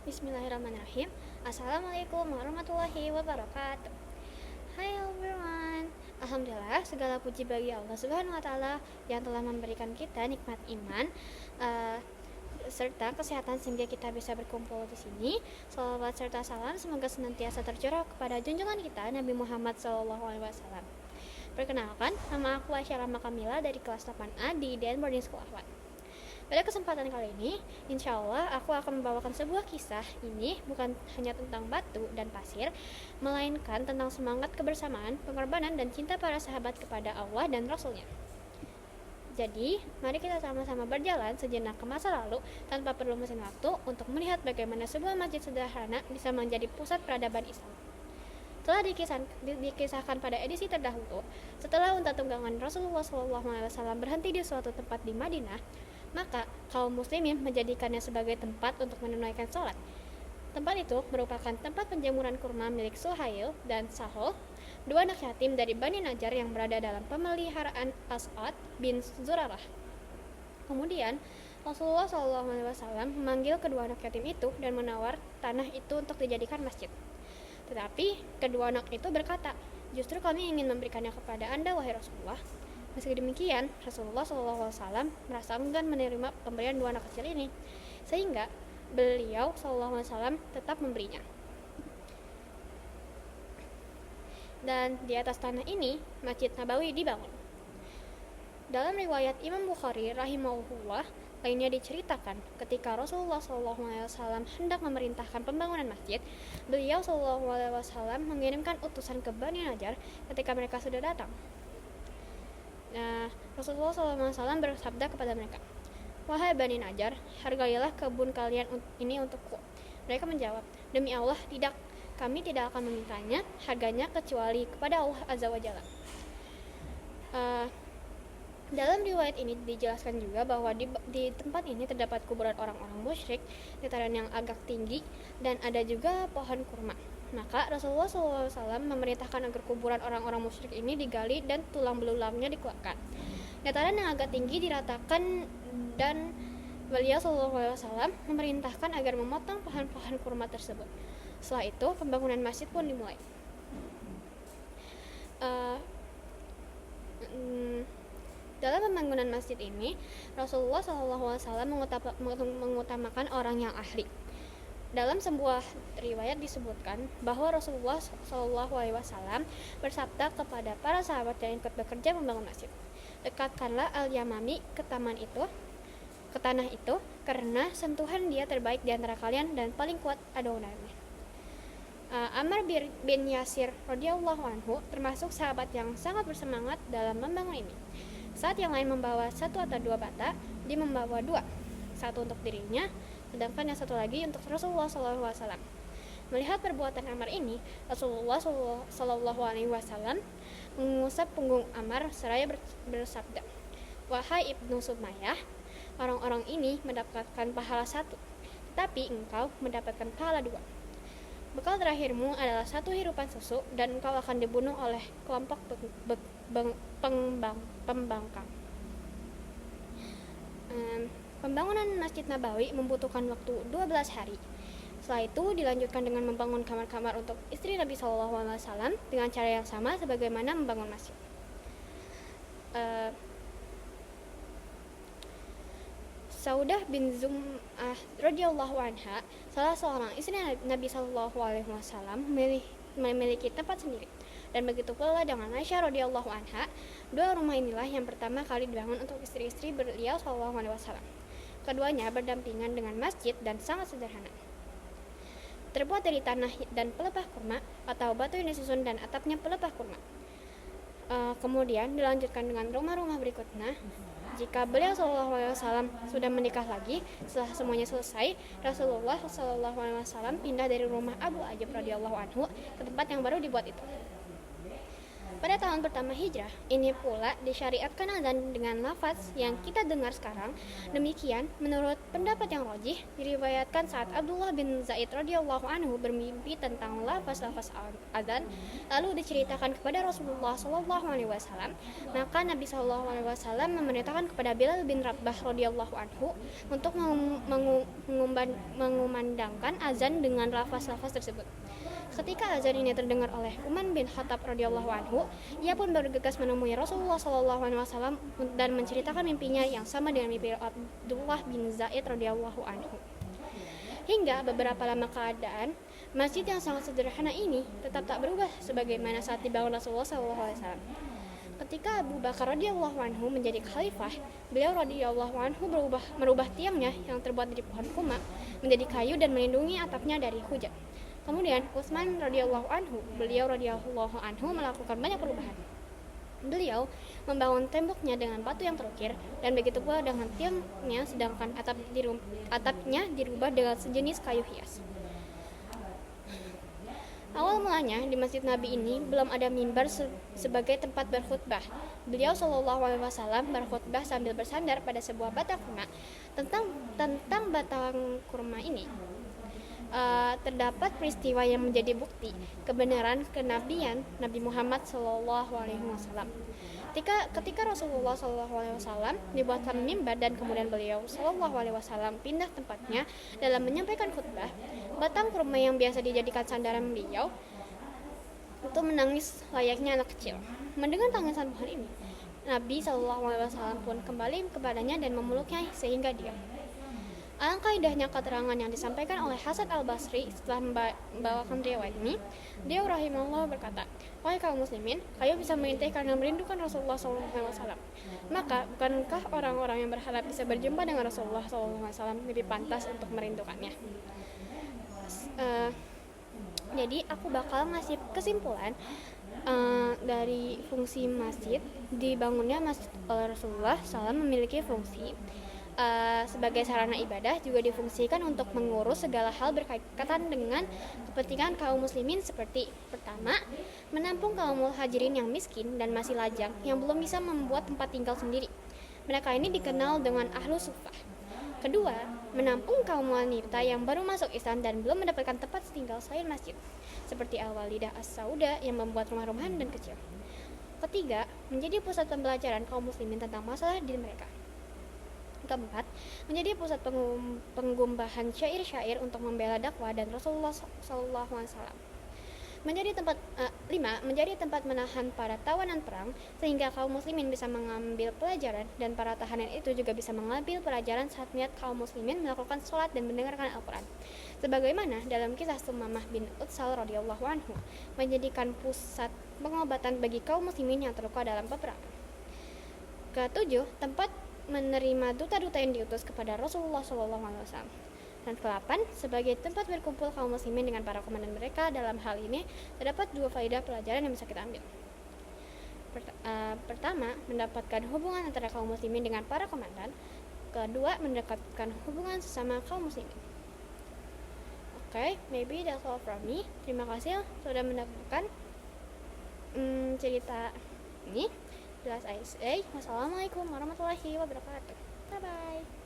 Bismillahirrahmanirrahim. Assalamualaikum warahmatullahi wabarakatuh. Hai everyone. Alhamdulillah, segala puji bagi Allah Subhanahu wa taala yang telah memberikan kita nikmat iman uh, serta kesehatan sehingga kita bisa berkumpul di sini. Salawat serta salam semoga senantiasa tercurah kepada junjungan kita Nabi Muhammad SAW. Perkenalkan, nama aku Aisyah Rama Kamila dari kelas 8A di Dan Boarding School Ahwat. Pada kesempatan kali ini, insya Allah aku akan membawakan sebuah kisah. Ini bukan hanya tentang batu dan pasir, melainkan tentang semangat kebersamaan, pengorbanan, dan cinta para sahabat kepada Allah dan Rasulnya. Jadi, mari kita sama-sama berjalan sejenak ke masa lalu tanpa perlu mesin waktu untuk melihat bagaimana sebuah masjid sederhana bisa menjadi pusat peradaban Islam. Telah dikisahkan pada edisi terdahulu, setelah unta tunggangan Rasulullah SAW berhenti di suatu tempat di Madinah, maka kaum muslimin menjadikannya sebagai tempat untuk menunaikan sholat. Tempat itu merupakan tempat penjamuran kurma milik Suhail dan Sahol, dua anak yatim dari Bani Najjar yang berada dalam pemeliharaan As'ad bin Zurarah. Kemudian Rasulullah SAW memanggil kedua anak yatim itu dan menawar tanah itu untuk dijadikan masjid. Tetapi kedua anak itu berkata, "Justru kami ingin memberikannya kepada Anda, wahai Rasulullah." Meski demikian, Rasulullah SAW merasa enggan menerima pemberian dua anak kecil ini, sehingga beliau SAW tetap memberinya. Dan di atas tanah ini, Masjid Nabawi dibangun. Dalam riwayat Imam Bukhari rahimahullah, lainnya diceritakan ketika Rasulullah SAW hendak memerintahkan pembangunan masjid, beliau SAW mengirimkan utusan ke Bani Najjar ketika mereka sudah datang. Nah, Rasulullah SAW bersabda kepada mereka, "Wahai Bani Najjar, hargailah kebun kalian ini untukku." Mereka menjawab, "Demi Allah, tidak. Kami tidak akan memintanya harganya kecuali kepada Allah Azza wa Jalla." Dalam riwayat ini dijelaskan juga bahwa di tempat ini terdapat kuburan orang-orang musyrik, dataran yang agak tinggi, dan ada juga pohon kurma. Maka Rasulullah SAW memerintahkan agar kuburan orang-orang musyrik ini digali dan tulang belulamnya dikeluarkan. Dataran yang agak tinggi diratakan dan beliau SAW memerintahkan agar memotong pohon-pohon kurma tersebut. Setelah itu pembangunan masjid pun dimulai. Dalam pembangunan masjid ini, Rasulullah SAW mengutamakan orang yang ahli. Dalam sebuah riwayat disebutkan bahwa Rasulullah SAW bersabda kepada para sahabat yang ikut bekerja membangun masjid, "Dekatkanlah Al-Yamami ke tanah itu, karena sentuhan dia terbaik di antara kalian dan paling kuat adonannya." Ammar bin Yasir radhiyallahu anhu termasuk sahabat yang sangat bersemangat dalam membangun ini. Saat yang lain membawa satu atau dua bata, dia membawa dua, satu untuk dirinya, sedangkan yang satu lagi untuk Rasulullah SAW. Melihat perbuatan Ammar ini, Rasulullah SAW mengusap punggung Ammar seraya bersabda, "Wahai Ibnu Sumayyah, orang-orang ini mendapatkan pahala satu, tetapi engkau mendapatkan pahala dua. Bekal terakhirmu adalah satu hirupan susu, dan engkau akan dibunuh oleh kelompok pembangkang." Pembangunan Masjid Nabawi membutuhkan waktu 12 hari. Setelah itu dilanjutkan dengan membangun kamar-kamar untuk istri Nabi SAW dengan cara yang sama sebagaimana membangun masjid. Saudah bin Zum'ah radhiyallahu anha, salah seorang istri Nabi SAW, memiliki tempat sendiri. Dan begitu pula dengan Aisyah radhiyallahu anha, dua rumah inilah yang pertama kali dibangun untuk istri-istri beliau SAW. Keduanya berdampingan dengan masjid dan sangat sederhana. Terbuat dari tanah dan pelepah kurma atau batu yang disusun dan atapnya pelepah kurma. Kemudian dilanjutkan dengan rumah-rumah berikutnya. Jika beliau SAW sudah menikah lagi, setelah semuanya selesai, Rasulullah SAW pindah dari rumah Abu Ayyub radhiyallahu anhu ke tempat yang baru dibuat itu. Pada tahun pertama hijrah, ini pula disyariatkan azan dengan lafaz yang kita dengar sekarang. Demikian, menurut pendapat yang rajih, diriwayatkan saat Abdullah bin Zaid radhiyallahu anhu bermimpi tentang lafaz-lafaz azan, lalu diceritakan kepada Rasulullah sallallahu alaihi wasallam. Maka Nabi sallallahu alaihi wasallam memerintahkan kepada Bilal bin Rabah radhiyallahu anhu untuk mengumandangkan azan dengan lafaz-lafaz tersebut. Ketika azan ini terdengar oleh Umar bin Khattab radhiyallahu anhu, ia pun bergegas menemui Rasulullah sallallahu alaihi wasallam dan menceritakan mimpinya yang sama dengan mimpi Abdullah bin Zaid radhiyallahu anhu. Hingga beberapa lama keadaan, masjid yang sangat sederhana ini tetap tak berubah sebagaimana saat dibangun Rasulullah sallallahu alaihi wasallam. Ketika Abu Bakar radhiyallahu anhu menjadi khalifah, beliau radhiyallahu anhu merubah tiangnya yang terbuat dari pohon kuma menjadi kayu dan melindungi atapnya dari hujan. Kemudian Utsman radhiyallahu anhu, beliau radhiyallahu anhu melakukan banyak perubahan. Beliau membangun temboknya dengan batu yang terukir dan begitu pula dengan tiangnya, sedangkan atapnya dirubah dengan sejenis kayu hias. Awal mulanya di Masjid Nabi ini belum ada mimbar sebagai tempat berkhutbah. Beliau sallallahu alaihi wasallam berkhutbah sambil bersandar pada sebuah batang kurma. Tentang batang kurma ini terdapat peristiwa yang menjadi bukti kebenaran kenabian Nabi Muhammad sallallahu alaihi wasallam. Ketika Rasulullah sallallahu alaihi wasallam dibuatkan mimbar dan kemudian beliau sallallahu alaihi wasallam pindah tempatnya dalam menyampaikan khutbah, batang kurma yang biasa dijadikan sandaran beliau itu menangis layaknya anak kecil. Mendengar tangisan pohon ini, Nabi sallallahu alaihi wasallam pun kembali kepadanya dan memeluknya sehingga diam. Alangkah indahnya keterangan yang disampaikan oleh Hasan al-Basri setelah membawakan riwayat ini. Dia rahimahullah berkata, "Wahai kaum muslimin, kamu bisa merintih karena merindukan Rasulullah SAW. Maka bukankah orang-orang yang berharap bisa berjumpa dengan Rasulullah SAW lebih pantas untuk merindukannya?" Jadi aku bakal ngasih kesimpulan dari fungsi masjid. Dibangunnya masjid oleh Rasulullah SAW memiliki fungsi sebagai sarana ibadah, juga difungsikan untuk mengurus segala hal berkaitan dengan kepentingan kaum muslimin seperti: pertama, menampung kaum muhajirin yang miskin dan masih lajang yang belum bisa membuat tempat tinggal sendiri. Mereka ini dikenal dengan ahlu suffah. Kedua, menampung kaum wanita yang baru masuk Islam dan belum mendapatkan tempat tinggal selain masjid, seperti Al-Walidah As-Sauda yang membuat rumah-rumahan dan kecil. Ketiga, menjadi pusat pembelajaran kaum muslimin tentang masalah diri mereka. Keempat, menjadi pusat penggumbahan syair-syair untuk membela dakwah dan Rasulullah SAW. Lima, menjadi tempat menahan para tawanan perang sehingga kaum muslimin bisa mengambil pelajaran, dan para tahanan itu juga bisa mengambil pelajaran saat melihat kaum muslimin melakukan sholat dan mendengarkan Al-Quran. Sebagaimana dalam kisah Sumamah bin Utsal radhiyallahu anhu, menjadikan pusat pengobatan bagi kaum muslimin yang terluka dalam peperangan. Ketujuh, tempat menerima duta-duta yang diutus kepada Rasulullah SAW. Dan ke-8, sebagai tempat berkumpul kaum muslimin dengan para komandan mereka. Dalam hal ini terdapat dua faedah pelajaran yang bisa kita ambil. Pertama, mendapatkan hubungan antara kaum muslimin dengan para komandan. Kedua, mendapatkan hubungan sesama kaum muslimin. Maybe that's all from me. Terima kasih sudah mendengarkan cerita ini. Jelas I say, wassalamualaikum warahmatullahi wabarakatuh. Bye bye.